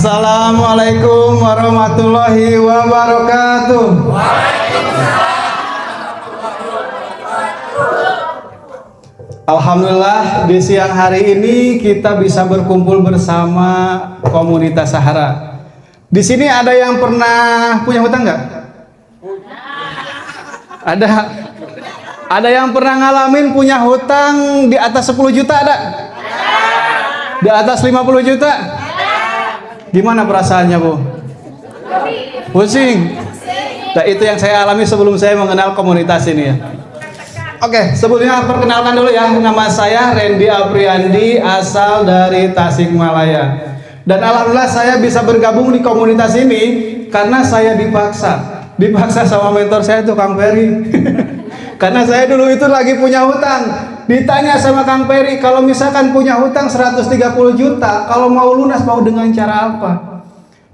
Assalamualaikum warahmatullahi wabarakatuh. Alhamdulillah di siang hari ini kita bisa berkumpul bersama komunitas Sahara. Di sini ada yang pernah punya hutang nggak? Ada yang pernah ngalamin punya hutang di atas 10 juta ada? Di atas 50 juta? Gimana perasaannya, Bu? Pusing. Nah, itu yang saya alami sebelum saya mengenal komunitas ini ya. Oke, sebelumnya perkenalkan dulu ya. Nama saya Randy Apriandi, asal dari Tasikmalaya. Dan alhamdulillah saya bisa bergabung di komunitas ini karena saya dipaksa sama mentor saya tuh Kang Ferry. Karena saya dulu itu lagi punya hutang. Ditanya sama Kang Ferry, kalau misalkan punya hutang 130 juta, kalau mau lunas mau dengan cara apa?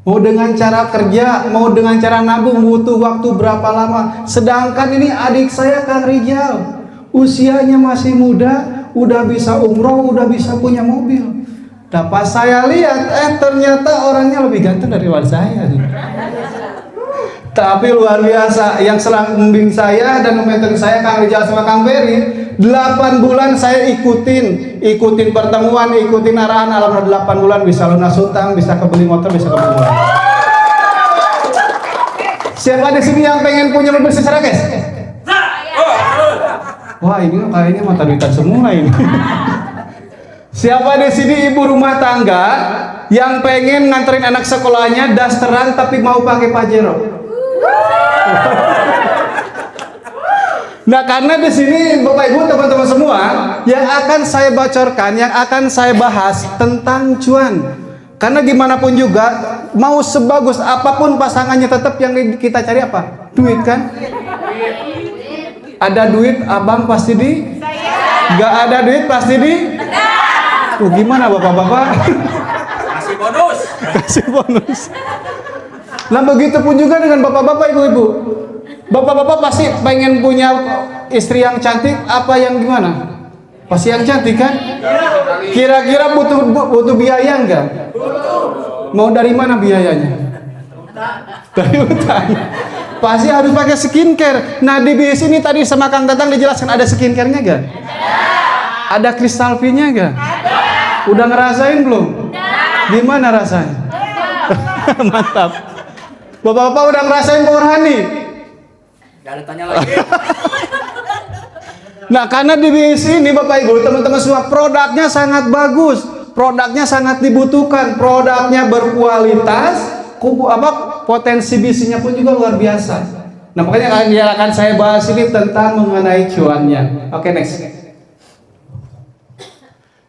Mau dengan cara kerja, mau dengan cara nabung, butuh waktu berapa lama? Sedangkan ini adik saya Kang Rijal, usianya masih muda, udah bisa umroh, udah bisa punya mobil. Dapat saya lihat, ternyata orangnya lebih ganteng dari saya. Tapi luar biasa, yang selang membimbing saya dan mentoring saya Kang Rijal sama Kang Ferry, 8 bulan saya ikutin pertemuan, ikutin arahan. Alhamdulillah 8 bulan bisa lunas hutang, bisa kebeli motor, bisa kebeli mobil. Siapa di sini yang pengen punya mobil secara guys? Wah, ini kayaknya mata duitan semua ini. Siapa di sini ibu rumah tangga yang pengen nganterin anak sekolahnya dasteran tapi mau pakai Pajero? Nah, karena di sini Bapak Ibu teman-teman semua yang akan saya bocorkan, yang akan saya bahas tentang cuan. Karena gimana pun juga mau sebagus apapun pasangannya tetap yang kita cari apa? Duit kan? Ada duit abang pasti di? Gak ada duit pasti di? Tuh gimana bapak-bapak? Kasih bonus. Kasih bonus. Nah begitu pun juga dengan bapak-bapak ibu-ibu. Bapak-bapak pasti pengen punya istri yang cantik, apa yang gimana? Pasti yang cantik kan? Kira-kira butuh biaya enggak? Mau dari mana biayanya? Dari utang. Pasti harus pakai skincare. Nah di BS ini tadi sama Kang Tatang dijelaskan ada skincare-nya enggak? Ada kristal V-nya enggak? Udah ngerasain belum? Gimana rasanya? Mantap. Bapak-bapak udah ngerasain Power Honey? Gak ada tanya lagi. Nah, karena di sini Bapak Ibu, teman-teman semua, produknya sangat bagus, produknya sangat dibutuhkan, produknya berkualitas, potensi bisnisnya pun juga luar biasa. Nah, makanya akan saya bahas ini tentang mengenai cuannya. Oke, next.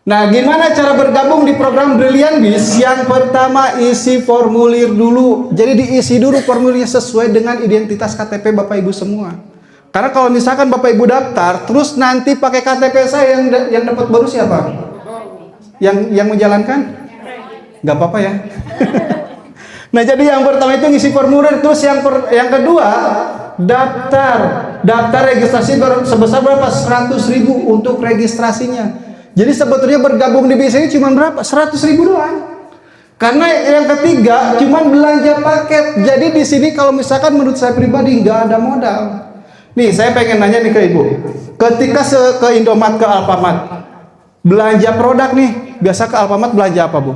Nah, gimana cara bergabung di program Brilliant Biz? Yang pertama, isi formulir dulu. Jadi diisi dulu formulirnya sesuai dengan identitas KTP Bapak Ibu semua. Karena kalau misalkan Bapak Ibu daftar, terus nanti pakai KTP saya yang dapat baru siapa? Yang menjalankan? Nggak apa-apa ya. Nah, jadi yang pertama itu ngisi formulir, terus yang kedua daftar registrasi sebesar berapa? 100.000 untuk registrasinya. Jadi sebetulnya bergabung di BIS ini cuma berapa? 100.000 doang. Karena yang ketiga cuma belanja paket. Jadi di sini kalau misalkan menurut saya pribadi nggak ada modal. Nih saya pengen nanya nih ke Ibu. Ketika ke Indomaret, ke Alfamart, belanja produk nih, biasa ke Alfamart belanja apa Bu?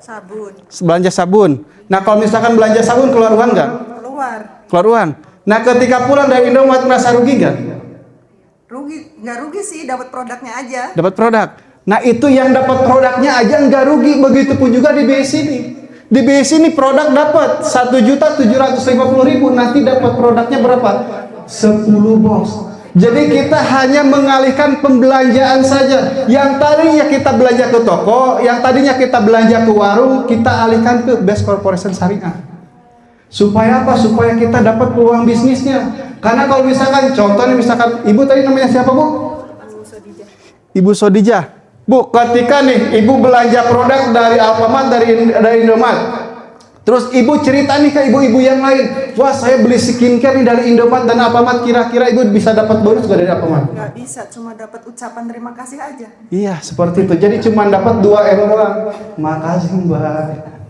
Sabun. Belanja sabun. Nah kalau misalkan belanja sabun keluar uang nggak? Keluar uang. Nah ketika pulang dari Indomaret merasa rugi nggak? Nggak rugi sih, dapat produknya aja. Dapat produk. Nah itu yang dapat produknya aja nggak rugi. Begitupun juga di BS ini. Di BS ini produk dapat 1.750.000. Nanti dapat produknya berapa? 10 box. Jadi kita hanya mengalihkan pembelanjaan saja. Yang tadinya kita belanja ke toko, yang tadinya kita belanja ke warung, kita alihkan ke Best Corporation Syariah. Supaya apa? Supaya kita dapat peluang bisnisnya. Karena kalau misalkan contohnya misalkan Ibu tadi namanya siapa Bu? Ibu Sodijah. Bu, ketika nih Ibu belanja produk dari Alfamart, dari Indomaret. Terus Ibu cerita nih ke ibu-ibu yang lain, wah saya beli skincare nih dari Indomaret dan Alfamart, kira-kira Ibu bisa dapat bonus gak dari Alfamart? Nggak bisa, cuma dapat ucapan terima kasih aja. Iya, seperti itu. Jadi cuma dapat 2 M doang. Makasih Mbak.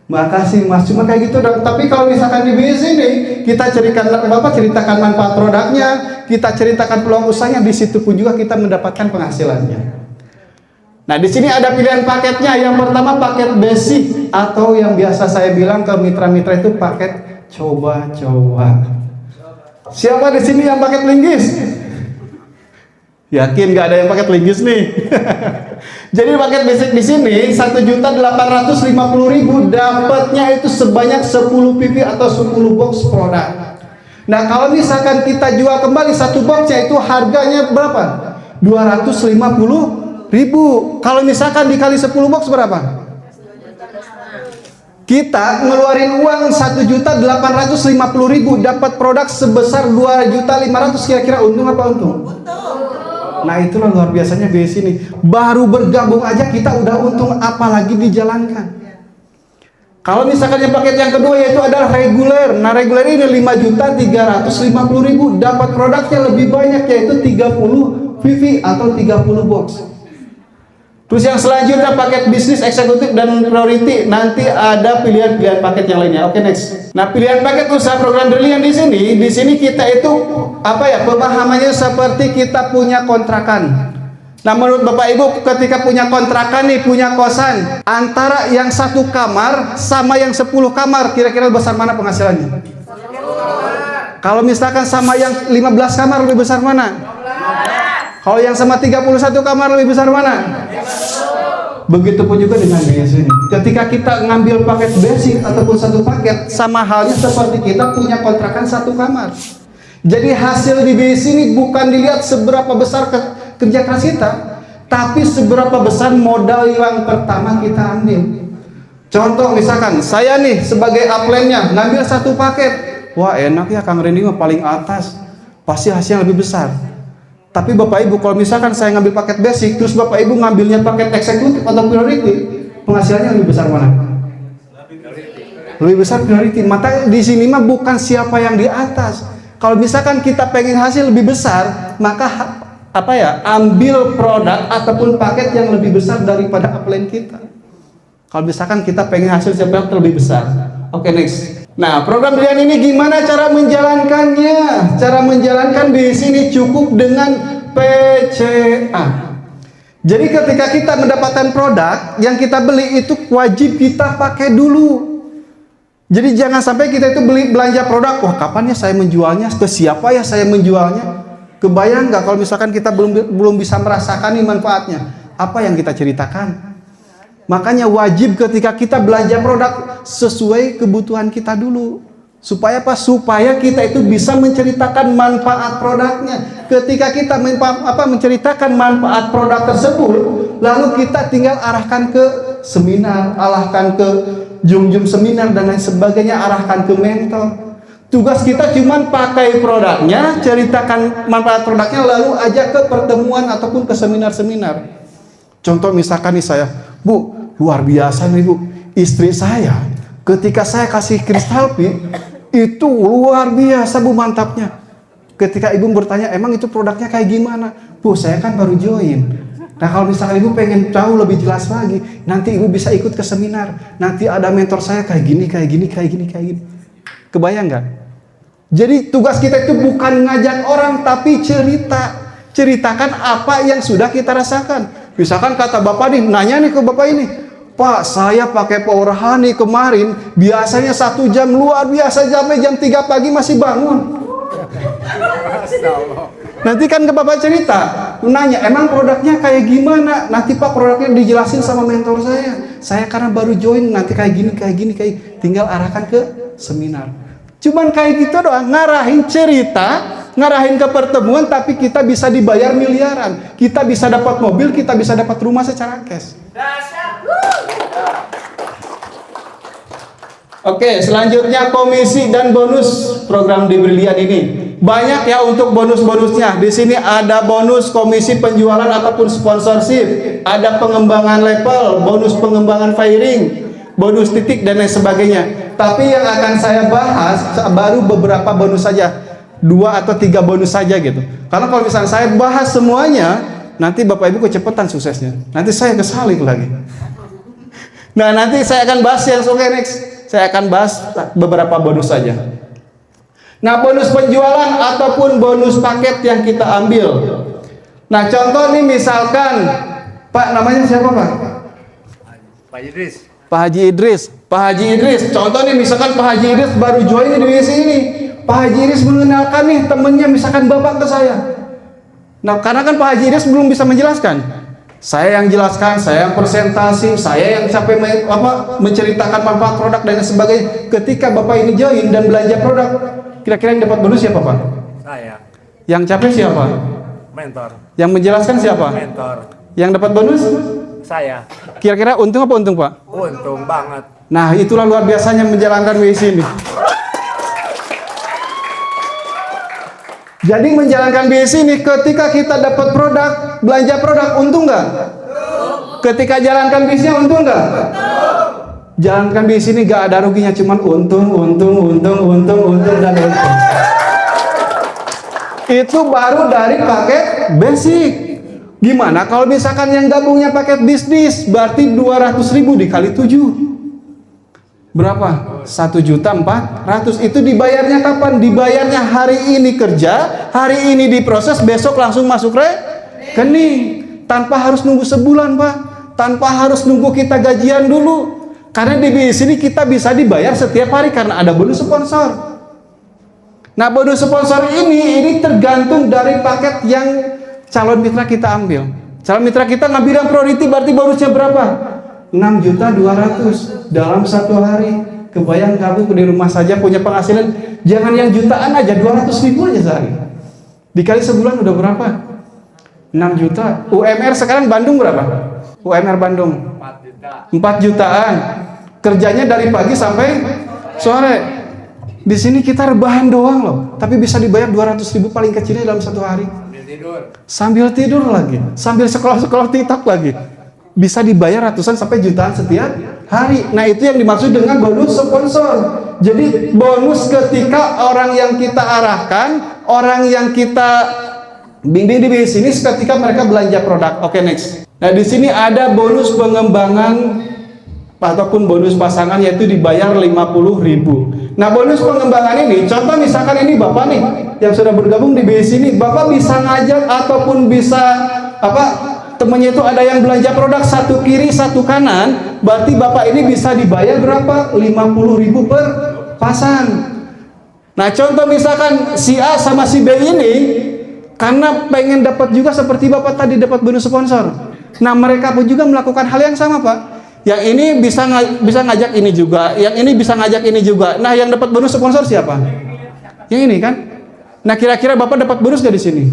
Makasih Mas, cuma kayak gitu dong. Tapi kalau misalkan di bisnis ini kita ceritakan manfaat produknya, kita ceritakan peluang usahanya, di situ pun juga kita mendapatkan penghasilannya. Nah, di sini ada pilihan paketnya. Yang pertama paket basic atau yang biasa saya bilang ke mitra-mitra itu paket coba-coba. Siapa di sini yang paket linggis? Yakin nggak ada yang paket linggis nih? Jadi paket basic di sini 1.850.000 dapatnya itu sebanyak 10 pipi atau 10 box produk. Nah, kalau misalkan kita jual kembali satu boxnya itu harganya berapa? 250.000. Kalau misalkan dikali 10 box berapa? Kita ngeluarin uang 1.850.000 dapat produk sebesar 2.500.000, kira-kira untung apa untung? Nah, itulah luar biasanya BSI ini. Baru bergabung aja kita udah untung, apalagi dijalankan. Kalau misalkan yang paket yang kedua yaitu adalah reguler. Nah, reguler ini 5.350.000 dapat produknya lebih banyak yaitu 30 VV atau 30 box. Terus yang selanjutnya paket bisnis eksekutif dan priority, nanti ada pilihan-pilihan paket yang lainnya. Oke, next. Nah, pilihan paket usaha program brilian di sini kita itu pemahamannya seperti kita punya kontrakan. Nah, menurut Bapak Ibu ketika punya kontrakan nih, punya kosan, antara yang satu kamar sama yang 10 kamar, kira-kira besar mana penghasilannya? Kalau misalkan sama yang 15 kamar lebih besar mana? Kalau yang sama 31 kamar lebih besar mana? Begitupun juga dengan BSI ini. Ketika kita ngambil paket basic ataupun satu paket, sama halnya seperti kita punya kontrakan satu kamar. Jadi hasil di BSI ini bukan dilihat seberapa besar kerja keras kita, tapi seberapa besar modal yang pertama kita ambil. Contoh misalkan saya nih sebagai upline-nya ngambil satu paket, wah enak ya Kang Randy mah paling atas, pasti hasilnya lebih besar. Tapi Bapak Ibu kalau misalkan saya ngambil paket basic terus Bapak Ibu ngambilnya paket eksekutif atau priority, penghasilannya lebih besar mana? Lebih besar priority. Maka di sini mah bukan siapa yang di atas. Kalau misalkan kita pengen hasil lebih besar, maka ambil produk ataupun paket yang lebih besar daripada upline kita. Kalau misalkan kita pengen hasil yang lebih besar. Oke, next. Nah, program brilian ini gimana cara menjalankannya? Cara menjalankan di sini cukup dengan PCA. Jadi ketika kita mendapatkan produk yang kita beli itu wajib kita pakai dulu. Jadi jangan sampai kita itu belanja produk, wah kapan ya saya menjualnya, ke siapa ya saya menjualnya? Kebayang nggak kalau misalkan kita belum bisa merasakan nih manfaatnya? Apa yang kita ceritakan? Makanya wajib ketika kita belanja produk sesuai kebutuhan kita dulu. Supaya apa? Supaya kita itu bisa menceritakan manfaat produknya. Ketika kita menceritakan manfaat produk tersebut, lalu kita tinggal arahkan ke seminar, arahkan ke jum-jum seminar dan lain sebagainya, arahkan ke mentor. Tugas kita cuma pakai produknya, ceritakan manfaat produknya, lalu ajak ke pertemuan ataupun ke seminar-seminar. Contoh misalkan nih saya, Bu, luar biasa nih Bu, istri saya ketika saya kasih kristal pit itu luar biasa Bu, mantapnya. Ketika Ibu bertanya, emang itu produknya kayak gimana? Bu, saya kan baru join. Nah, kalau misalkan Ibu pengen tahu lebih jelas lagi, nanti Ibu bisa ikut ke seminar. Nanti ada mentor saya kayak gini. Kebayang nggak? Jadi tugas kita itu bukan ngajak orang, tapi ceritakan apa yang sudah kita rasakan. Misalkan kata Bapak nih, nanya nih ke Bapak ini, Pak, saya pakai Power Honey kemarin, biasanya 1 jam, luar biasa sampai jam 3 pagi masih bangun. Nanti kan ke Bapak cerita, nanya, emang produknya kayak gimana? Nanti Pak produknya dijelasin sama mentor saya. Saya karena baru join, nanti kayak gini, tinggal arahkan ke seminar. Cuman kayak gitu doang, ngarahin cerita, ngarahin ke pertemuan, tapi kita bisa dibayar miliaran. Kita bisa dapat mobil, kita bisa dapat rumah secara cash. Oke, selanjutnya komisi dan bonus program di Brilian ini. Banyak ya untuk bonus-bonusnya. Di sini ada bonus komisi penjualan ataupun sponsorship, ada pengembangan level, bonus pengembangan firing, bonus titik dan lain sebagainya. Tapi yang akan saya bahas baru beberapa bonus saja. 2 atau 3 bonus saja gitu. Karena kalau misalnya saya bahas semuanya, nanti Bapak Ibu kecepatan suksesnya. Nanti saya kesalip lagi. Nah, nanti saya akan bahas yang oke next. Saya akan bahas beberapa bonus saja. Nah, bonus penjualan ataupun bonus paket yang kita ambil. Nah, contoh nih misalkan Pak, namanya siapa Pak? Pak Idris. Pak Haji Idris. Pak Haji Idris. Contoh nih misalkan Pak Haji Idris baru join di divisi ini. Pak Haji Idris mengenalkan nih temennya misalkan Bapak ke saya. Nah, karena kan Pak Haji Idris belum bisa menjelaskan. Saya yang jelaskan, saya yang presentasi, saya yang sampai menceritakan manfaat produk dan sebagainya. Ketika Bapak ini join dan belanja produk, kira-kira yang dapat bonus siapa Pak? Saya. Yang capek siapa? Mentor. Yang menjelaskan siapa? Mentor. Yang dapat bonus? Saya. Kira-kira untung apa untung Pak? Untung banget. Nah, itulah luar biasanya menjalankan WC ini. Jadi menjalankan BSI ini ketika kita dapat produk, belanja produk, untung nggak? Ketika jalankan bisnisnya untung nggak? Jalankan BSI ini nggak ada ruginya, cuman untung, dan untung. Itu baru dari paket basic. Gimana kalau misalkan yang gabungnya paket bisnis, berarti 200.000 dikali 7. Berapa? 1.400.000. Itu dibayarnya kapan? Dibayarnya hari ini kerja, hari ini diproses, besok langsung masuk rekening. Tanpa harus nunggu sebulan, Pak. Tanpa harus nunggu kita gajian dulu. Karena di sini kita bisa dibayar setiap hari karena ada bonus sponsor. Nah, bonus sponsor ini tergantung dari paket yang calon mitra kita ambil. Calon mitra kita ngambil yang priority, berarti bonusnya berapa? 6.200.000 dalam satu hari. Kebayang kamu di rumah saja punya penghasilan, jangan yang jutaan aja, 200.000 aja sehari. Dikali sebulan udah berapa? 6 juta. UMR sekarang Bandung berapa? UMR Bandung 4 jutaan. Kerjanya dari pagi sampai sore. Di sini kita rebahan doang loh, tapi bisa dibayar 200.000 paling kecilnya dalam satu hari. Sambil tidur lagi, sambil scroll TikTok lagi. Bisa dibayar ratusan sampai jutaan setiap hari. Nah, itu yang dimaksud dengan bonus sponsor. Jadi bonus ketika orang yang kita arahkan, orang yang kita bimbing di sini ketika mereka belanja produk. Oke, next. Nah, di sini ada bonus pengembangan ataupun bonus pasangan, yaitu dibayar 50.000. Nah, bonus pengembangan ini, contoh misalkan ini Bapak nih yang sudah bergabung di BSI ini, Bapak bisa ngajak ataupun bisa temennya itu ada yang belanja produk satu kiri satu kanan, berarti Bapak ini bisa dibayar berapa? 50.000 per pasang. Nah, contoh misalkan si A sama si B ini karena pengen dapat juga seperti Bapak tadi dapat bonus sponsor. Nah, mereka pun juga melakukan hal yang sama, Pak. Yang ini bisa ngajak ini juga, yang ini bisa ngajak ini juga. Nah, yang dapat bonus sponsor siapa? Yang ini kan? Nah, kira-kira Bapak dapat bonus gak di sini?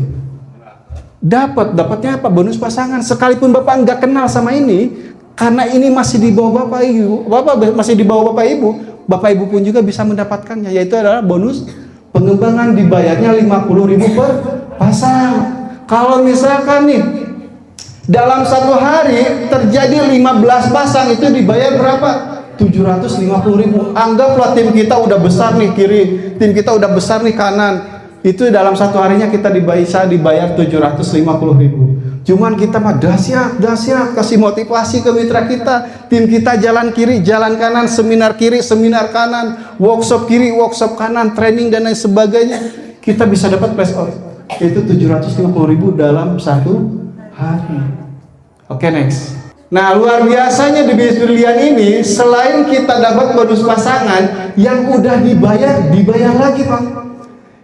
Dapatnya apa? Bonus pasangan. Sekalipun Bapak nggak kenal sama ini, karena ini masih di bawah Bapak Ibu, masih di bawah Bapak Ibu, Bapak Ibu pun juga bisa mendapatkannya, yaitu adalah bonus pengembangan, dibayarnya 50.000 per pasang. Kalau misalkan nih dalam satu hari terjadi 15 pasang, itu dibayar berapa? 750.000. Anggaplah tim kita udah besar nih kiri, tim kita udah besar nih kanan. Itu dalam satu harinya kita bisa dibayar 750.000. Cuman kita mah dahsyat, kasih motivasi ke mitra kita. Tim kita jalan kiri, jalan kanan, seminar kiri, seminar kanan, workshop kiri, workshop kanan, training dan lain sebagainya. Kita bisa dapat price off, yaitu 750.000 dalam satu hari. Oke, next. Nah, luar biasanya di bisnis brilian ini, selain kita dapat bonus pasangan, yang udah dibayar lagi, Pak.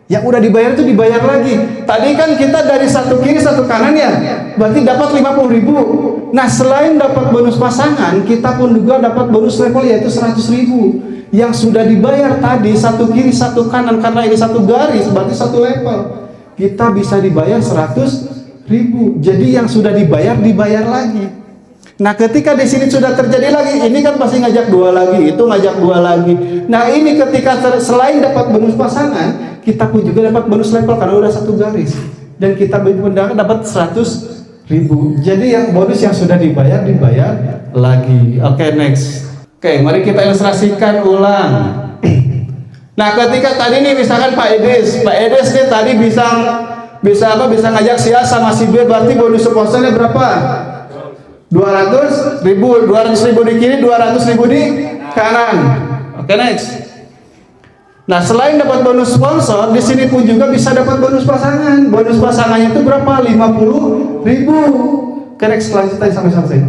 Yang udah dibayar itu dibayar lagi. Tadi kan kita dari satu kiri satu kanan ya, berarti dapat 50.000. Nah, selain dapat bonus pasangan, kita pun juga dapat bonus level, yaitu 100.000. Yang sudah dibayar tadi satu kiri satu kanan, karena ini satu garis berarti satu level, kita bisa dibayar 100.000. Jadi yang sudah dibayar lagi. Nah, ketika di sini sudah terjadi lagi, ini kan pasti ngajak dua lagi, itu ngajak dua lagi. Nah, ini ketika selain dapat bonus pasangan, kita pun juga dapat bonus level karena udah satu garis, dan kita dapat 100.000. Jadi yang bonus yang sudah dibayar lagi. Oke, next. Oke, mari kita ilustrasikan ulang. Nah, ketika tadi nih misalkan Pak Edis nih tadi bisa ngajak si A sama si B, berarti bonus sponsornya berapa? 200 ribu di kiri, 200 ribu di kanan. Oke, next. Nah, selain dapat bonus sponsor, di sini pun juga bisa dapat bonus pasangan. Bonus pasangannya itu berapa? 50 ribu. Oke, next, lanjut sampai selesai.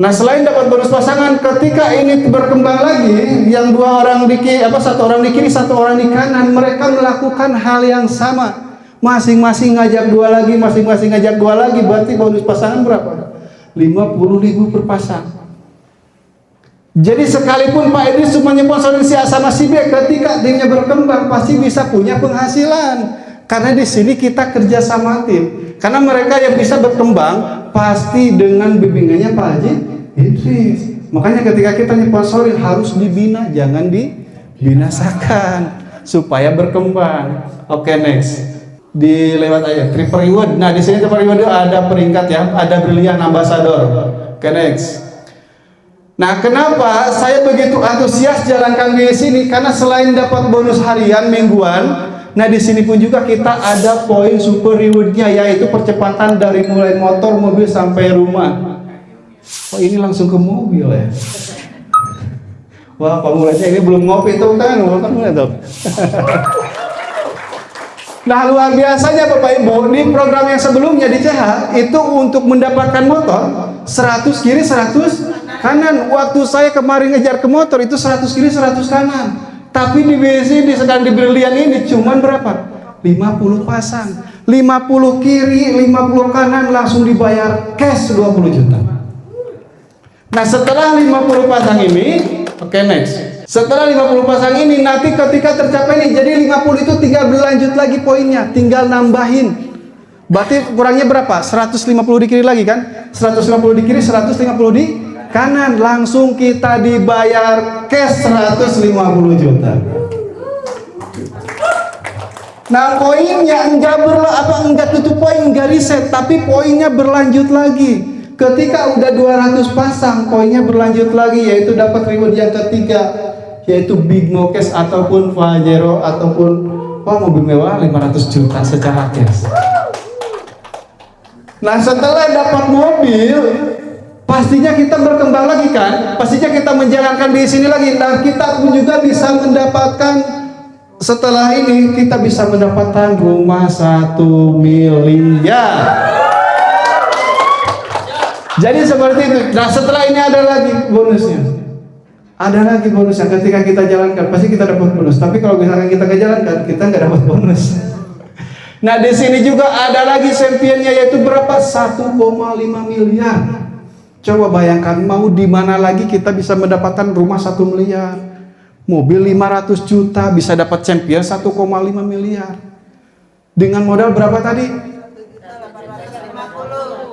Nah, selain dapat bonus pasangan, ketika ini berkembang lagi, yang satu orang di kiri, satu orang di kanan, mereka melakukan hal yang sama. Masing-masing ngajak dua lagi, berarti bonus pasangan berapa? 50 ribu per pasang. Jadi sekalipun Pak Idris cuma nyponsorin si A sama si B, ketika timnya berkembang pasti bisa punya penghasilan. Karena di sini kita kerja sama tim. Karena mereka yang bisa berkembang pasti dengan bimbingannya Pak Haji Idris. Makanya ketika kita nyponsorin harus dibina, jangan dibinasakan supaya berkembang. Oke, next. Dilewat aja triple reward. Nah, di sini triple reward ada peringkat ya, ada Brilliant Ambassador. Oke, next. Nah, kenapa saya begitu antusias jalankan di sini? Karena selain dapat bonus harian, mingguan, nah di sini pun juga kita ada poin super rewardnya, yaitu percepatan dari mulai motor, mobil sampai rumah. Oh, ini langsung ke mobil ya? Wah, pemulanya ini belum ngopi tuh kan? Nah, luar biasanya Bapak Ibu, di program yang sebelumnya di CH itu untuk mendapatkan motor 100 kiri 100 kanan. Waktu saya kemarin ngejar ke motor itu 100 kiri 100 kanan. Tapi di BC di sedang di Brilliant ini cuman berapa? 50 pasang. 50 kiri, 50 kanan langsung dibayar cash 20 juta. Nah, setelah 50 pasang ini, oke, next. Setelah 50 pasang ini, nanti ketika tercapai nih, jadi 50 itu tinggal berlanjut lagi poinnya, tinggal nambahin. Berarti kurangnya berapa? 150 di kiri lagi kan? 150 di kiri, 150 di kanan. Langsung kita dibayar cash 150 juta. Nah, poinnya enggak tutup poin, enggak reset, tapi poinnya berlanjut lagi. Ketika udah 200 pasang, poinnya berlanjut lagi, yaitu dapat reward yang ketiga, yaitu Big Mokes ataupun Pajero ataupun mobil mewah 500 juta secara cash. Nah, setelah dapat mobil, pastinya kita berkembang lagi kan? Pastinya kita menjalankan di sini lagi, dan kita pun juga bisa mendapatkan, setelah ini kita bisa mendapatkan rumah 1 miliar. Jadi seperti itu. Nah, setelah ini ada lagi bonusnya. Ada lagi bonusnya. Ketika kita jalankan, pasti kita dapat bonus. Tapi kalau misalkan kita nggak jalankan, kita nggak dapat bonus. Nah, di sini juga ada lagi championnya, yaitu berapa? 1,5 miliar. Coba bayangkan, mau di mana lagi kita bisa mendapatkan rumah 1 miliar, mobil 500 juta, bisa dapat champion 1,5 miliar. Dengan modal berapa tadi?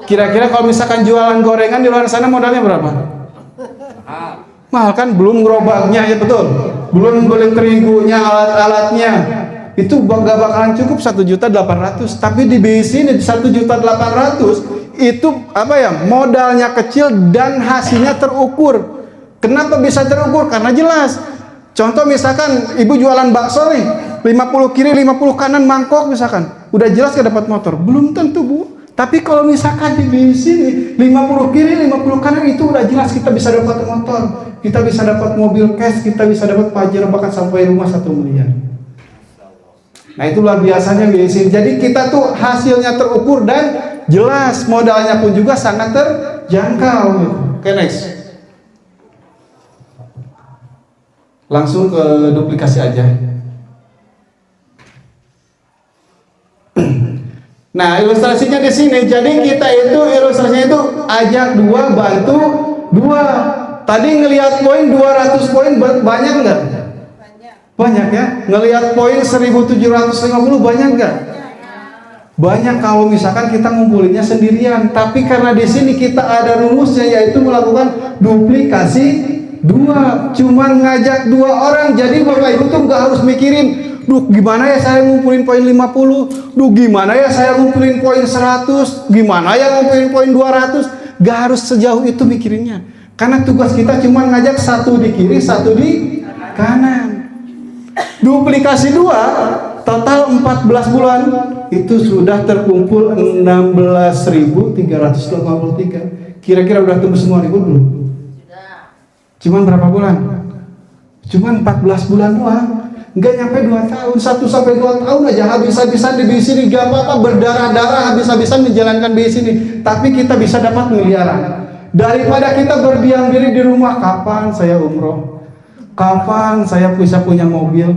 Kira-kira kalau misalkan jualan gorengan di luar sana modalnya berapa? Mahal kan? Belum gerobaknya, ya betul. Belum beli terigunya, alat-alatnya. Itu gak bakalan cukup 1.800.000. Tapi di BC ini 1.800.000 itu modalnya kecil dan hasilnya terukur. Kenapa bisa terukur? Karena jelas. Contoh misalkan ibu jualan bakso nih, 50 kiri 50 kanan mangkok misalkan. Udah jelas gak dapat motor? Belum tentu, Bu. Tapi kalau misalkan di sini 50 kiri 50 kanan, itu udah jelas kita bisa dapat motor, kita bisa dapat mobil cash, kita bisa dapat Pajero, bahkan sampai rumah 1 miliar. Nah, itu luar biasanya di sini. Jadi kita tuh hasilnya terukur dan jelas, modalnya pun juga sangat terjangkau. Oke, next. Langsung ke duplikasi aja. Nah, ilustrasinya di sini. Jadi kita itu ilustrasinya itu ajak 2, bantu 2. Tadi ngelihat poin 200 poin banyak nggak? Banyak ya. Ngelihat poin 1.750 banyak nggak? Banyak kalau misalkan kita ngumpulinnya sendirian. Tapi karena di sini kita ada rumusnya, yaitu melakukan duplikasi 2. Cuman ngajak 2 orang. Jadi Bapak Ibu tuh nggak harus mikirin, duh gimana ya saya ngumpulin poin 50, duh gimana ya saya ngumpulin poin 100, gimana ya ngumpulin poin 200. Gak harus sejauh itu mikirinnya, karena tugas kita cuma ngajak 1 di kiri 1 di kanan. Duplikasi 2 total 14 bulan itu sudah terkumpul 16.383. Kira-kira udah tumbuh semua nih, Bu? Belum? Cuman berapa bulan? Cuman 14 bulan doang. Nggak nyampe 2 tahun, 1 sampai 2 tahun aja habis-habisan di BIS ini, gak apa-apa berdarah-darah habis-habisan menjalankan BIS ini, tapi kita bisa dapat miliaran. Daripada kita berdiam diri di rumah, kapan saya umroh? Kapan saya bisa punya mobil?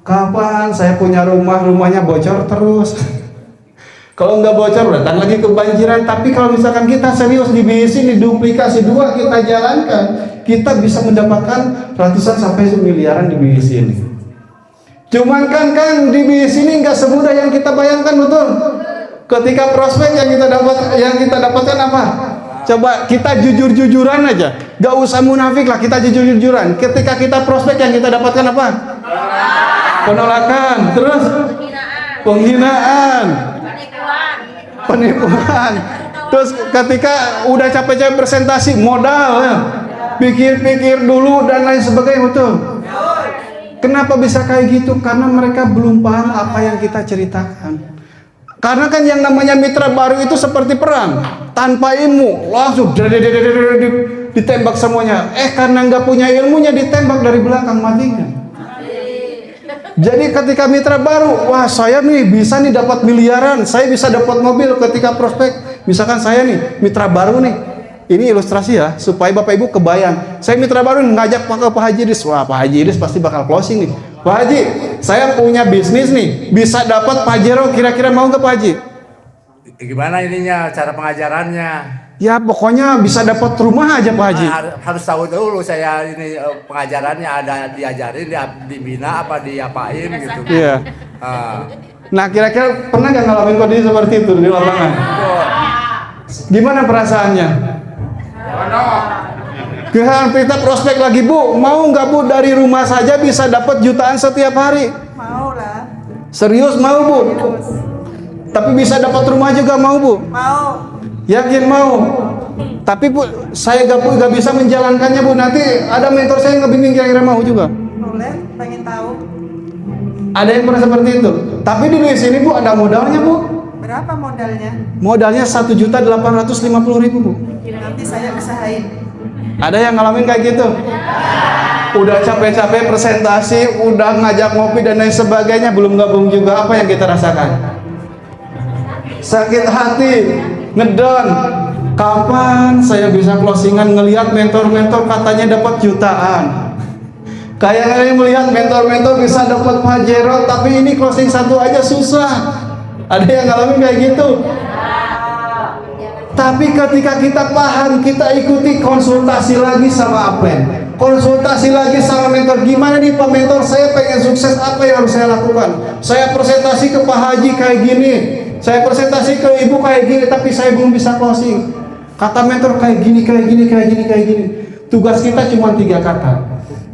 Kapan saya punya rumah, rumahnya bocor terus? Kalau nggak bocor, datang lagi kebanjiran. Tapi kalau misalkan kita serius di BIS ini, duplikasi 2 kita jalankan, kita bisa mendapatkan ratusan sampai miliaran di BIS ini. Cuman kan di BIS ini nggak semudah yang kita bayangkan, betul? Ketika prospek yang kita dapatkan apa? Coba kita jujur-jujuran aja, gak usah munafik lah, kita jujur-jujuran. Ketika kita prospek yang kita dapatkan apa? Penolakan, terus penghinaan, penipuan. Terus ketika udah capek-capek presentasi, modal, ya. Pikir-pikir dulu dan lain sebagainya, betul? Kenapa bisa kayak gitu? Karena mereka belum paham apa yang kita ceritakan. Karena kan yang namanya mitra baru itu seperti perang, tanpa ilmu langsung ditembak semuanya. Karena nggak punya ilmunya ditembak dari belakang, matinya. Jadi ketika mitra baru, wah saya nih bisa nih dapat miliaran, saya bisa dapat mobil. Ketika prospek, misalkan saya nih mitra baru nih. Ini ilustrasi ya, supaya Bapak Ibu kebayang. Saya mitra baru ngajak Pak Haji Idris. Wah, Pak Haji Idris pasti bakal closing nih. Pak Haji, saya punya bisnis nih, bisa dapat Pajero, kira-kira mau nggak Pak Haji? Gimana ininya, cara pengajarannya? Ya pokoknya bisa dapat rumah aja Pak Haji. Harus tahu dulu saya ini pengajarannya, ada diajarin, dibina apa diapain gitu. Iya. Nah kira-kira pernah nggak ngalamin kondisi seperti itu di lapangan? Gimana perasaannya? Kita prospek lagi, Bu, mau nggak Bu dari rumah saja bisa dapat jutaan setiap hari? Mau lah. Serius mau Bu? Tapi bisa dapat rumah juga mau Bu? Mau. Yakin mau? Tapi Bu, saya nggak bisa menjalankannya Bu. Nanti ada mentor saya yang ngebimbing, kira-kira mau juga? Boleh, pengen tahu. Ada yang pernah seperti itu. Tapi di sini Bu ada modalnya Bu. Berapa modalnya? Modalnya 1.850.000 Bu. Nanti saya usahain. Ada yang ngalamin kayak gitu? Udah capek-capek presentasi, udah ngajak ngopi dan lain sebagainya, belum gabung juga. Apa yang kita rasakan? Sakit hati, ngedon. Kapan saya bisa closingan? Ngelihat mentor-mentor katanya dapat jutaan. Kayak melihat mentor-mentor bisa dapat Pajero, tapi ini closing 1 aja susah. Ada yang ngalamin kayak gitu? Tapi ketika kita paham, kita ikuti konsultasi lagi sama Apren, konsultasi lagi sama mentor. Gimana nih Pak Mentor, saya pengen sukses, apa yang harus saya lakukan? Saya presentasi ke Pak Haji kayak gini, saya presentasi ke Ibu kayak gini, tapi saya belum bisa closing. Kata mentor kayak gini, kayak gini, kayak gini, kayak gini. Tugas kita cuma 3 kata.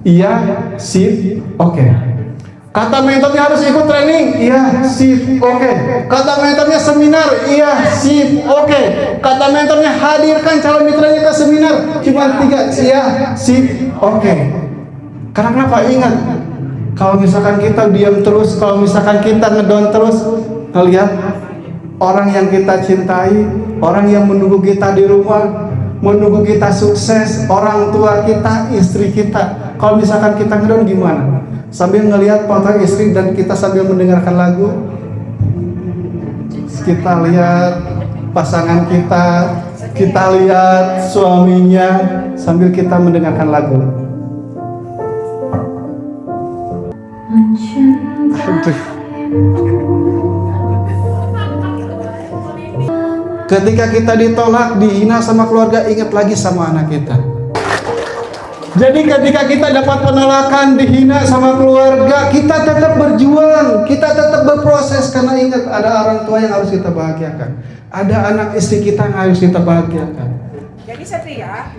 Iya, sip, oke. Kata mentornya harus ikut training, iya, sip, oke. Kata mentornya seminar, iya, sip, oke. Kata mentornya hadirkan calon mitranya ke seminar, cuma 3, iya, sip, oke. Karena kenapa? Ingat, kalau misalkan kita diam terus, kalau misalkan kita ngedown terus, ngelihat orang yang kita cintai, orang yang menunggu kita di rumah, menunggu kita sukses, orang tua kita, istri kita. Kalau misalkan kita ngedown gimana? Sambil ngelihat foto istri dan kita sambil mendengarkan lagu, kita lihat pasangan kita lihat suaminya sambil kita mendengarkan lagu. Ketika kita ditolak, dihina sama keluarga, ingat lagi sama anak kita. Jadi ketika kita dapat penolakan, dihina sama keluarga, kita tetap berjuang, kita tetap berproses, karena ingat ada orang tua yang harus kita bahagiakan, ada anak istri kita yang harus kita bahagiakan. Jadi setia.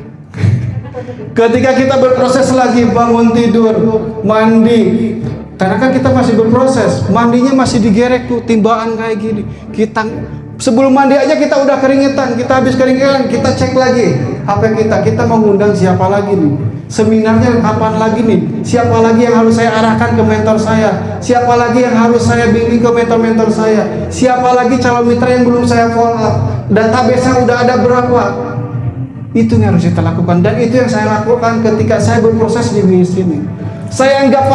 Ketika kita berproses lagi, bangun tidur, mandi, karena kan kita masih berproses, mandinya masih digerek tuh, timbaan kayak gini. Kita sebelum mandi aja kita udah keringetan, kita habis keringetan, kita cek lagi HP kita mau ngundang siapa lagi nih, seminarnya kapan lagi nih, siapa lagi yang harus saya arahkan ke mentor saya, siapa lagi yang harus saya bimbing ke mentor-mentor saya, siapa lagi calon mitra yang belum saya follow up, database-nya udah ada berapa. Itu yang harus kita lakukan, dan itu yang saya lakukan ketika saya berproses di sini. Saya nggak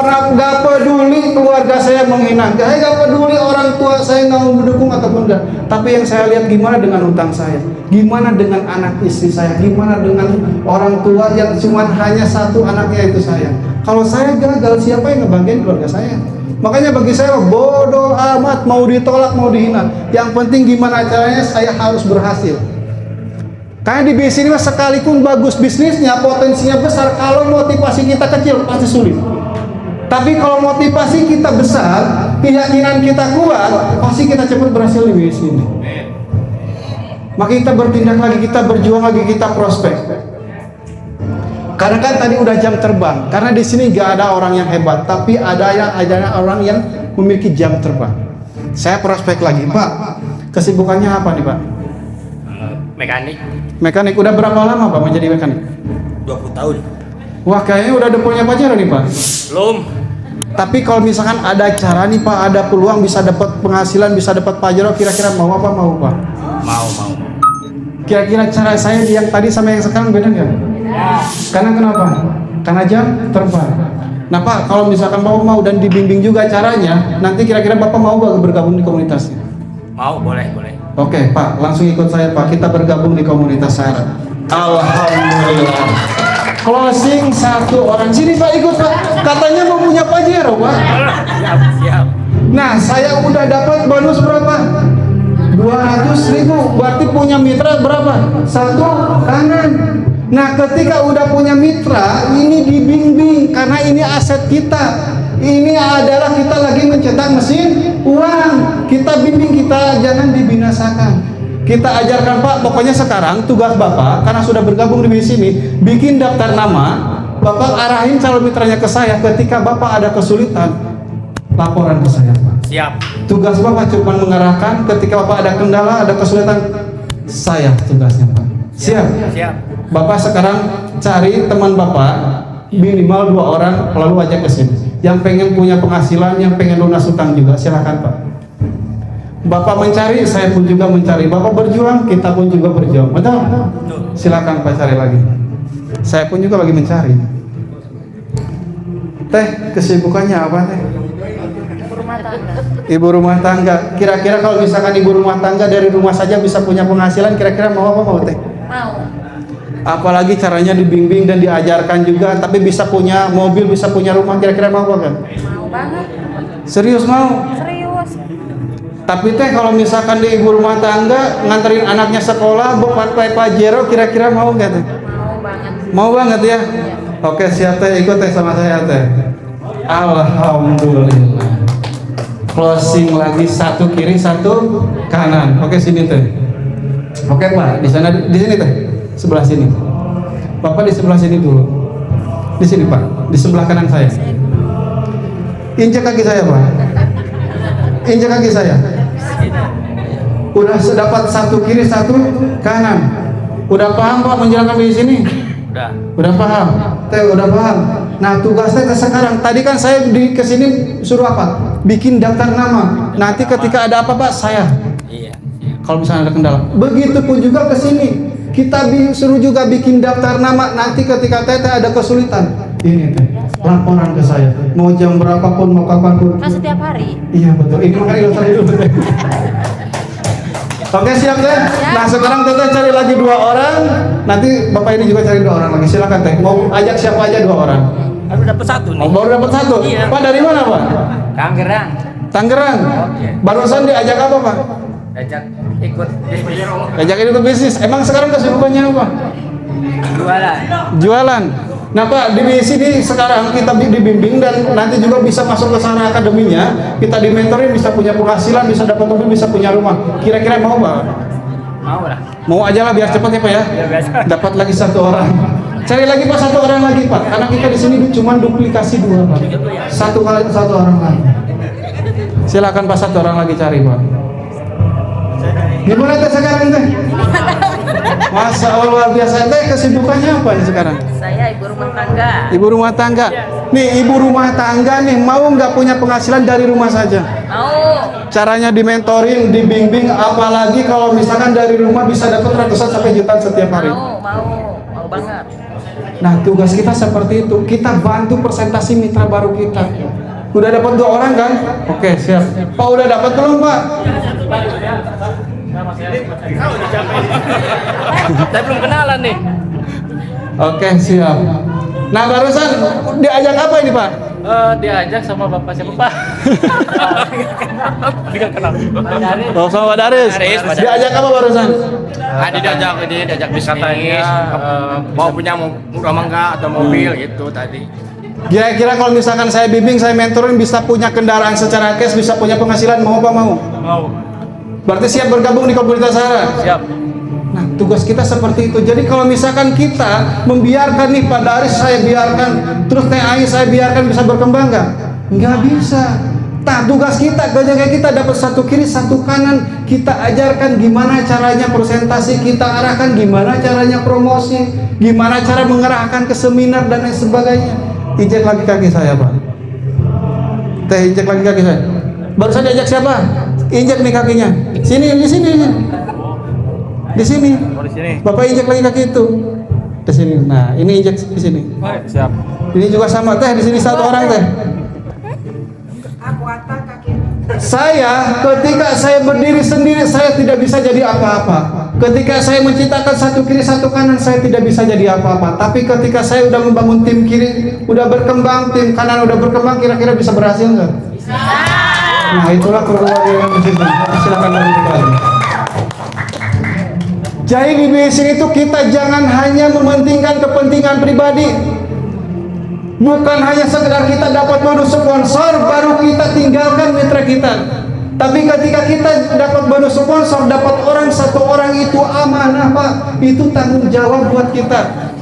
peduli keluarga saya menghina, saya nggak peduli orang tua saya nggak mau mendukung ataupun enggak. Tapi yang saya lihat gimana dengan utang saya, gimana dengan anak istri saya, gimana dengan orang tua yang cuma hanya satu anaknya itu saya. Kalau saya gagal, siapa yang ngebanggain keluarga saya? Makanya bagi saya bodoh amat mau ditolak mau dihina. Yang penting gimana caranya saya harus berhasil. Karena di bisnis ini sekalipun bagus bisnisnya, potensinya besar, kalau motivasi kita kecil pasti sulit. Tapi kalau motivasi kita besar, keyakinan kita kuat, pasti kita cepat berhasil di bisnis ini. Maka kita bertindak lagi, kita berjuang lagi, kita prospek. Karena kan tadi udah jam terbang. Karena di sini gak ada orang yang hebat, tapi ada orang yang memiliki jam terbang. Saya prospek lagi, Pak. Kesibukannya apa nih, Pak? Mekanik. Mekanik. Udah berapa lama Pak menjadi mekanik? 20 tahun. Wah, kayaknya udah ada punya pacar nih, Pak. Belum. Tapi kalau misalkan ada cara nih Pak, ada peluang bisa dapat penghasilan, bisa dapat pajero, kira-kira mau apa mau Pak? Mau. Kira-kira cara saya yang tadi sama yang sekarang beda nggak? Karena kenapa? Karena jam terbang. Nah Pak, kalau misalkan Bapak mau dan dibimbing juga caranya, nanti kira-kira Bapak mau nggak bergabung di komunitasnya? Mau, boleh. Oke Pak, langsung ikut saya Pak, kita bergabung di komunitas saya. Alhamdulillah. Closing satu orang. Sini Pak, ikut Pak. Katanya mau punya pajero Pak. Siap. Nah, saya udah dapat bonus berapa? 200.000. Berarti punya mitra berapa? Satu kanan. Nah, ketika udah punya mitra, ini dibimbing karena ini aset kita. Ini adalah kita lagi mencetak mesin uang. Kita bimbing, kita jangan dibinasakan. Kita ajarkan Pak, pokoknya sekarang tugas Bapak karena sudah bergabung di sini, bikin daftar nama. Bapak arahin calon mitranya ke saya. Ketika Bapak ada kesulitan, laporan ke saya Pak. Siap. Tugas Bapak cuma mengarahkan. Ketika Bapak ada kendala, ada kesulitan, saya tugasnya Pak. Siap. Bapak sekarang cari teman Bapak minimal 2 orang, lalu ajak ke sini. Yang pengen punya penghasilan, yang pengen lunas utang juga, silakan Pak. Bapak mencari, saya pun juga mencari. Bapak berjuang, kita pun juga berjuang. Betul? Silakan Pak cari lagi. Saya pun juga lagi mencari. Teh, kesibukannya apa Teh? Ibu rumah tangga. Kira-kira kalau misalkan ibu rumah tangga dari rumah saja bisa punya penghasilan, kira-kira mau apa mau Teh? Mau. Apalagi caranya dibimbing dan diajarkan juga, tapi bisa punya mobil, bisa punya rumah, kira-kira mau apa kan? Mau banget. Serius mau? Serius. Tapi Teh kalau misalkan di ibu rumah tangga nganterin anaknya sekolah, buat pajero, kira-kira mau nggak Teh? Mau banget. Mau banget ya? Oke siap Teh, ikut Teh sama saya Teh. Alhamdulillah. Closing lagi, satu kiri satu kanan. Oke sini Teh. Oke Pak, di sana, di sini Teh. Sebelah sini. Bapak di sebelah sini dulu. Di sini Pak, di sebelah kanan saya. Injak kaki saya Pak. Injak kaki saya. Udah dapat satu kiri satu kanan. Udah paham Pak menjalankan di sini? Udah paham. Teh udah paham. Nah tugasnya sekarang. Tadi kan saya di kesini suruh apa? Bikin daftar nama. Nanti ketika ada apa Pak saya. Iya. Kalau misalnya ada kendala. Begitupun juga ke sini. Kita suruh juga bikin daftar nama. Nanti ketika Teteh ada kesulitan, ini Teh, laporan ke saya. Mau jam berapapun, mau kapanpun. Kan setiap hari. Iya betul. Ini makanya ilustasi dulu Teh. Oke siap Teh. Nah sekarang Teteh cari lagi 2 orang. Nanti Bapak ini juga cari 2 orang lagi. Silakan Teh. Mau ajak siapa aja 2 orang? Baru dapat 1 nih. Oh, baru dapat 1. Iya. Pak dari mana Pak? Tangerang. Tangerang. Oke. Barusan diajak apa Pak? Ajak ikut bisnis. Diajak itu bisnis. Emang sekarang kesibukannya apa? Jualan. Jualan. Nah Pak, di sini sekarang kita dibimbing dan nanti juga bisa masuk ke sana akademinya. Kita dimentorin, bisa punya penghasilan, bisa dapat mobil, bisa punya rumah. Kira-kira mau Pak? Mau lah. Mau aja lah biar cepat ya Pak ya. Dapat lagi 1 orang. Cari lagi Pak 1 orang lagi Pak. Karena kita di sini cuma duplikasi 2 Pak. 1 kali 1 orang lagi. Silakan Pak 1 orang lagi cari Pak. Gimana Teh sekarang Teh? Masa Allah luar biasa Teh, kesibukannya apa nih sekarang? Saya ibu rumah tangga. Ibu rumah tangga. Nih ibu rumah tangga nih mau nggak punya penghasilan dari rumah saja? Mau. Caranya dimentorin, dibimbing, apalagi kalau misalkan dari rumah bisa dapat ratusan sampai jutaan setiap hari. Mau. Nah, tugas kita seperti itu. Kita bantu presentasi mitra baru kita. Udah dapat 2 orang kan? Oke, siap. Pak udah dapat belum, Pak? Saya belum kenalan nih. Oke, siap. Nah, barusan diajak apa ini, Pak? Diajak sama bapak siapa Pak? Tidak kenal. Oh, sama Pak Daris. Diajak apa barusan? Diajak bisnis. Mau punya rumah mangga atau mobil gitu tadi. Kira-kira kalau misalkan saya bimbing, saya mentorin, bisa punya kendaraan secara cash, bisa punya penghasilan, mau apa mau? Mau. Berarti siap bergabung di komunitas Sarah? Siap. Nah, tugas kita seperti itu. Jadi kalau misalkan kita membiarkan nih Pak Daris saya biarkan, terus Teh Ai saya biarkan bisa berkembang nggak? Nggak bisa. Nah, tugas kita, kayak kita dapat satu kiri satu kanan, kita ajarkan gimana caranya presentasi, kita arahkan gimana caranya promosi, gimana cara mengerahkan ke seminar dan lain sebagainya. Injek lagi kaki saya, Pak. Teh, injek lagi kaki saya. Barusan diajak siapa? Injek nih kakinya. Sini, di sini. Di sini. Oh, di sini. Bapak injek lagi kaki itu. Di sini. Nah, ini injek di sini. Siap. Ini juga sama, Teh. Di sini 1 orang, Teh. Aku atas kaki. Saya ketika saya berdiri sendiri saya tidak bisa jadi apa-apa. Ketika saya menciptakan satu kiri satu kanan saya tidak bisa jadi apa-apa. Tapi ketika saya udah membangun tim kiri, udah berkembang, tim kanan udah berkembang, kira-kira bisa berhasil nggak? Bisa. Nah, itulah keluarga yang begitu. Silakan lanjut lagi. Jadi di sini itu kita jangan hanya mementingkan kepentingan pribadi. Bukan hanya sekedar kita dapat bonus sponsor baru kita tinggalkan mitra kita. Tapi ketika kita dapat bonus sponsor, dapat orang 1 orang itu amanah, Pak. Itu tanggung jawab buat kita.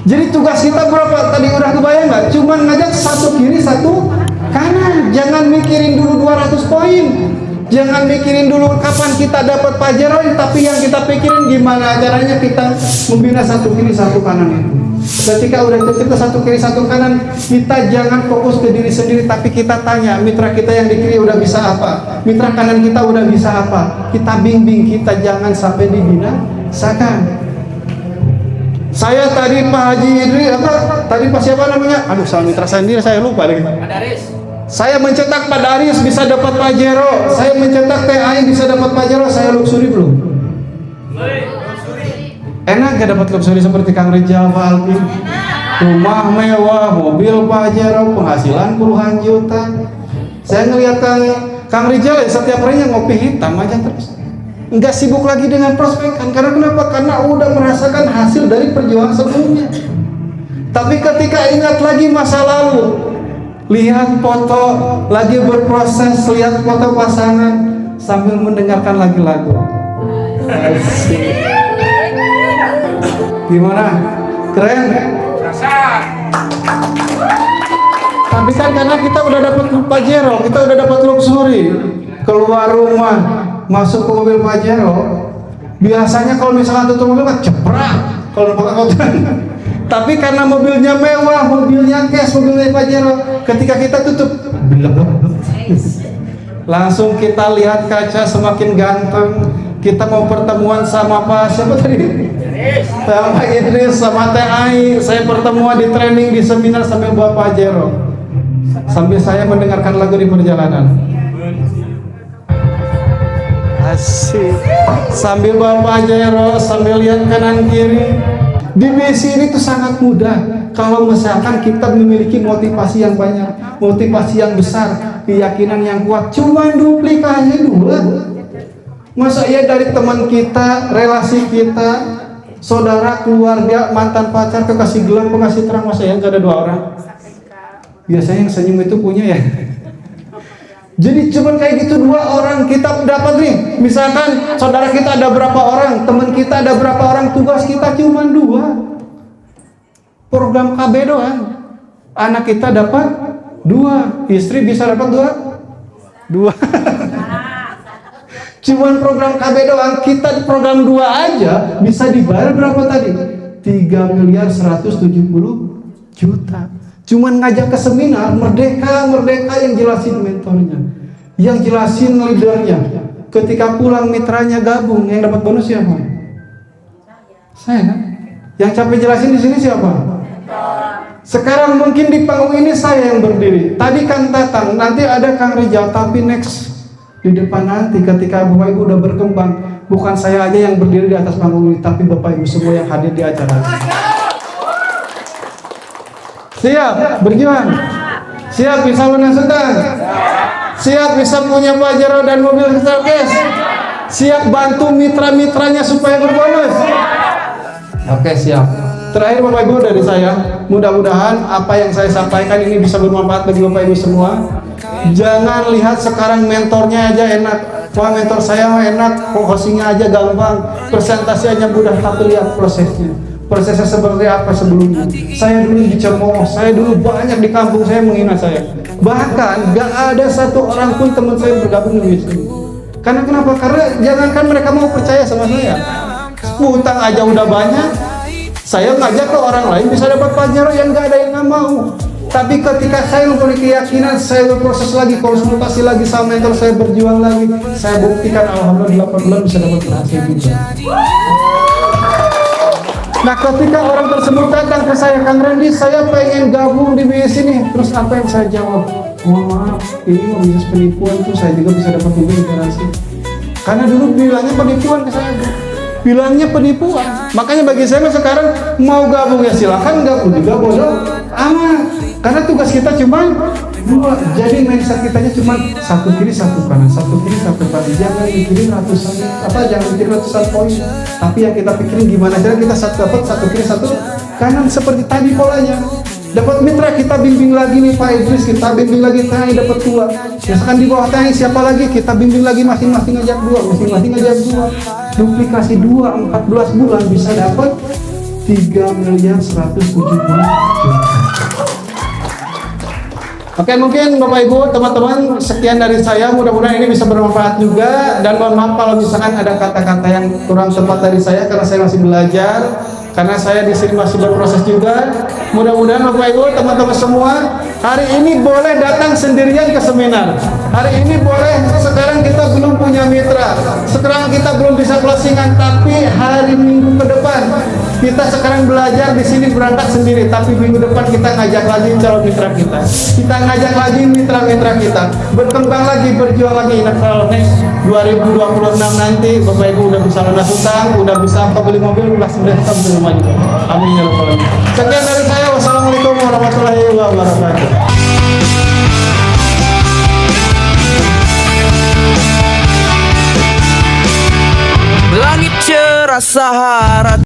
Jadi tugas kita berapa? Tadi udah kebayang nggak? Cuman ngajak 1 kiri 1 kanan. Jangan mikirin dulu 200 poin. Jangan mikirin dulu kapan kita dapat pajero, tapi yang kita pikirin gimana caranya kita membina 1 kiri 1 kanan itu. Ketika udah kita 1 kiri 1 kanan, kita jangan fokus ke diri sendiri, tapi kita tanya mitra kita yang di kiri udah bisa apa, mitra kanan kita udah bisa apa, kita bimbing, kita jangan sampai dibinasakan. Saya tadi Pak Haji Idri tadi Pak siapa namanya? Aduh, sama mitra sendiri saya lupa lagi. Pak Daris. Saya mencetak Pak Daris bisa dapat Pajero, saya mencetak Teh Ai bisa dapat Pajero, saya luxury belum? Enak gak dapat luxury seperti Kang Rijal, Pak Alvin? Rumah mewah, mobil Pajero, penghasilan puluhan juta. Saya ngeliat Kang Rijal ya, setiap harinya ngopi hitam aja terus. Enggak sibuk lagi dengan prospekan. Karena kenapa? Karena udah merasakan hasil dari perjuangan sebelumnya. Tapi ketika ingat lagi masa lalu, lihat foto lagi berproses, lihat foto pasangan sambil mendengarkan lagi lagu. Asik. Gimana? Keren? Tapi kan karena kita udah dapat Pajero, kita udah dapat luxury, keluar rumah, masuk ke mobil Pajero. Biasanya kalau misalnya tutup mobil kan ceprak kalau pakai kotoran. Tapi karena mobilnya mewah, mobilnya cash, mobilnya Pajero, ketika kita tutup, langsung kita lihat kaca semakin ganteng. Kita mau pertemuan sama Pak siapa tadi? Sama Pak Idris, sama Teh Ai. Saya pertemuan di training, di seminar sambil bawa Pajero, sambil saya mendengarkan lagu di perjalanan. Asik. Sambil bawa Pajero, sambil lihat kanan kiri. Di misi ini tuh sangat mudah kalau misalkan kita memiliki motivasi yang banyak, motivasi yang besar, keyakinan yang kuat. Cuma duplikasi 2. Masa iya dari teman kita, relasi kita, saudara, keluarga, mantan pacar, kekasih gelap, kekasih terang, masa ya nggak ada 2 orang? Biasanya yang senyum itu punya ya. Jadi cuman kayak gitu 2 orang kita dapat nih. Misalkan saudara kita ada berapa orang, teman kita ada berapa orang, tugas kita cuman 2. Program KB doang. Anak kita dapat 2, istri bisa dapat 2. Cuman program KB doang, kita program 2 aja bisa dibayar berapa tadi? 3.170 juta. Cuman ngajak ke seminar, merdeka yang jelasin mentornya, yang jelasin leadernya. Ketika pulang mitranya gabung, yang dapat bonus siapa? Saya kan? Yang capek jelasin di sini siapa? Sekarang mungkin di panggung ini saya yang berdiri. Tadi Kang Tatang, nanti ada Kang Rijal, tapi next di depan nanti ketika Bapak Ibu udah berkembang, bukan saya aja yang berdiri di atas panggung ini, tapi Bapak Ibu semua yang hadir di acara ini. Siap berjuang? Siap bisa lunas utang? Siap bisa punya Pajero dan mobil Starcase? Siap bantu mitra-mitranya supaya berbonus? Oke, siap. Terakhir Bapak Ibu dari saya, mudah-mudahan apa yang saya sampaikan ini bisa bermanfaat bagi Bapak Ibu semua. Jangan lihat sekarang mentornya aja enak. Wah, mentor saya enak, hostingnya aja gampang, presentasinya mudah, tapi lihat prosesnya. Prosesnya seperti apa sebelumnya. Saya dulu dicemooh, saya dulu banyak di kampung saya menghina saya. Bahkan gak ada satu orang pun teman saya bergabung di sini. Karena kenapa? Karena jangankan mereka mau percaya sama saya, utang aja udah banyak. Saya ngajak ke orang lain bisa dapat Pajero yang gak ada yang nggak mau. Tapi ketika saya mempunyai keyakinan, saya berproses lagi, konsultasi lagi sama mentor, saya berjuang lagi, saya buktikan alhamdulillah 8 bulan bisa dapat berhasil juga. Nah, ketika orang tersebut datang ke saya, Kang Randy, saya pengen gabung di BS ini. Terus apa yang saya jawab? Mohon maaf, ini mau bisnis penipuan tuh, saya juga bisa dapat juga garansi. Karena dulu bilangnya penipuan ke saya, bilangnya penipuan. Makanya bagi saya sekarang mau gabung ya silakan, gabung juga bodoh amat. Karena tugas kita cuma dua. Jadi mindset kitanya cuma satu kiri satu kanan, satu kiri satu kanan. Jangan mikirin jangan mikirin ratusan poin. Tapi yang kita pikirin gimana cara kita dapat satu kiri satu kanan seperti tadi polanya. Dapat mitra kita bimbing lagi nih Pak Idris, kita bimbing lagi Tangi dapat 2. Misalkan di bawah Tangi siapa lagi, kita bimbing lagi masing-masing ngajak 2, masing-masing ngajak 2. Duplikasi 2, 14 bulan bisa dapat 3.170.000.000. Oke, mungkin Bapak Ibu, teman-teman, sekian dari saya. Mudah-mudahan ini bisa bermanfaat juga. Dan mohon maaf kalau misalkan ada kata-kata yang kurang tepat dari saya, karena saya masih belajar. Karena saya di sini masih berproses juga. Mudah-mudahan Bapak Ibu, teman-teman semua, hari ini boleh datang sendirian ke seminar. Hari ini boleh, sekarang kita belum punya mitra. Sekarang kita belum bisa closingan, tapi hari Minggu ke depan kita sekarang belajar di sini berangkat sendiri, tapi minggu depan kita ngajak lagi calon mitra kita. Kita ngajak lagi mitra-mitra kita. Berkembang lagi, berjuang lagi. Nah, kalau next 2026 nanti Bapak Ibu udah bisa lunas utang, udah bisa beli mobil, udah sudah kita di rumah juga. Amin ya rabbal alamin. Sekian dari saya. Wassalamualaikum warahmatullahi wabarakatuh. Langit cerah Sahara.